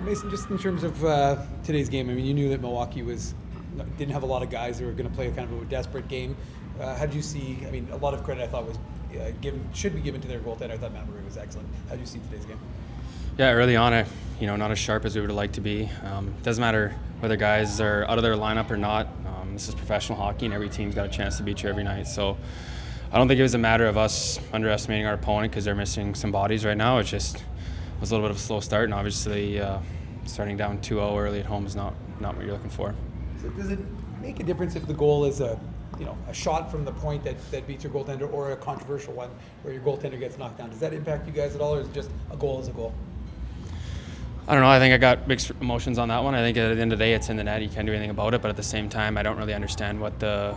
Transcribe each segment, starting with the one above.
Mason, just in terms of today's game, I mean, you knew that Milwaukee didn't have a lot of guys that were going to play kind of a desperate game. How did you see? I mean, a lot of credit I thought was should be given to their goaltender. I thought Matt Murray was excellent. How did you see today's game? Yeah, early on, not as sharp as we would like to be. Doesn't matter whether guys are out of their lineup or not. This is professional hockey, and every team's got a chance to beat you every night. So I don't think it was a matter of us underestimating our opponent because they're missing some bodies right now. It was a little bit of a slow start, and obviously starting down 2-0 early at home is not what you're looking for. So does it make a difference if the goal is a shot from the point that beats your goaltender, or a controversial one where your goaltender gets knocked down? Does that impact you guys at all, or is it just a goal is a goal? I don't know. I think I got mixed emotions on that one. I think at the end of the day, it's in the net. You can't do anything about it. But at the same time, I don't really understand what the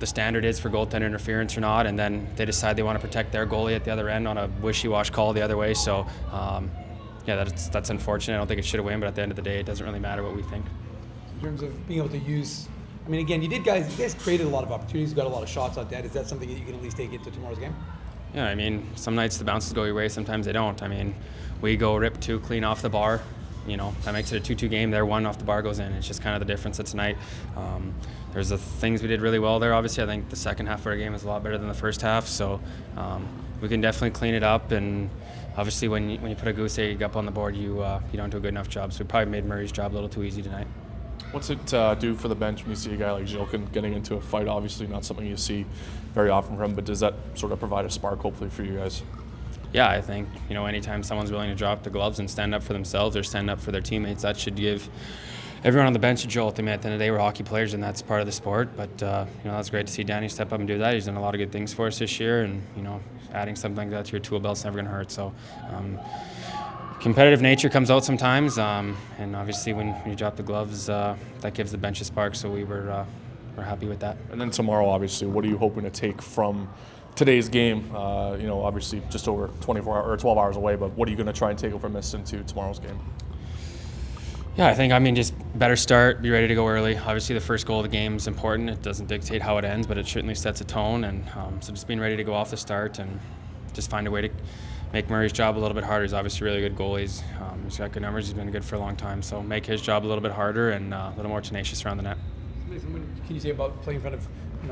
standard is for goaltender interference or not. And then they decide they want to protect their goalie at the other end on a wishy-washy call the other way. So, that's unfortunate. I don't think it should have won. But at the end of the day, it doesn't really matter what we think. In terms of being able to use, I mean, again, you guys created a lot of opportunities. You got a lot of shots on net. Is that something that you can at least take into tomorrow's game? Yeah, I mean, some nights the bounces go your way, sometimes they don't. I mean, we go rip 2 clean off the bar. That makes it a 2-2 game. Their 1 off the bar goes in. It's just kind of the difference of tonight. There's the things we did really well there. Obviously, I think the second half of our game was a lot better than the first half. So we can definitely clean it up. And obviously, when you put a goose egg up on the board, you don't do a good enough job. So we probably made Murray's job a little too easy tonight. What's it do for the bench when you see a guy like Zhilkin getting into a fight? Obviously, not something you see very often from him, but does that sort of provide a spark, hopefully, for you guys? Yeah, I think, anytime someone's willing to drop the gloves and stand up for themselves or stand up for their teammates, that should give everyone on the bench a jolt. I mean, at the end of the day, we're hockey players, and that's part of the sport. But, that's great to see Danny step up and do that. He's done a lot of good things for us this year, and, adding something like that to your tool belt's never going to hurt. So, competitive nature comes out sometimes, and obviously when you drop the gloves, that gives the bench a spark. So we're happy with that. And then tomorrow, obviously, what are you hoping to take from today's game? Obviously just over 24 or 12 hours away, but what are you going to try and take from this into tomorrow's game? Yeah, I think, just better start, be ready to go early. Obviously, the first goal of the game is important. It doesn't dictate how it ends, but it certainly sets a tone. And so just being ready to go off the start and just find a way to make Murray's job a little bit harder. He's obviously really good goalie. He's got good numbers. He's been good for a long time. So make his job a little bit harder and a little more tenacious around the net. What can you say about playing in front of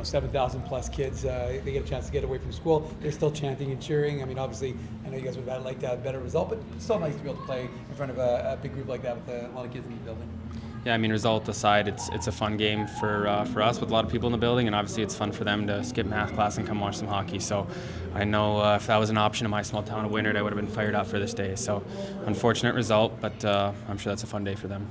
7,000 plus kids? They get a chance to get away from school. They're still chanting and cheering. I mean, obviously, I know you guys would have liked to have a better result, but it's still nice to be able to play in front of a big group like that with a lot of kids in the building. Yeah, I mean, result aside, it's a fun game for us with a lot of people in the building, and obviously it's fun for them to skip math class and come watch some hockey. So I know if that was an option in my small town of Wynyard, I would have been fired up for this day. So unfortunate result, but I'm sure that's a fun day for them.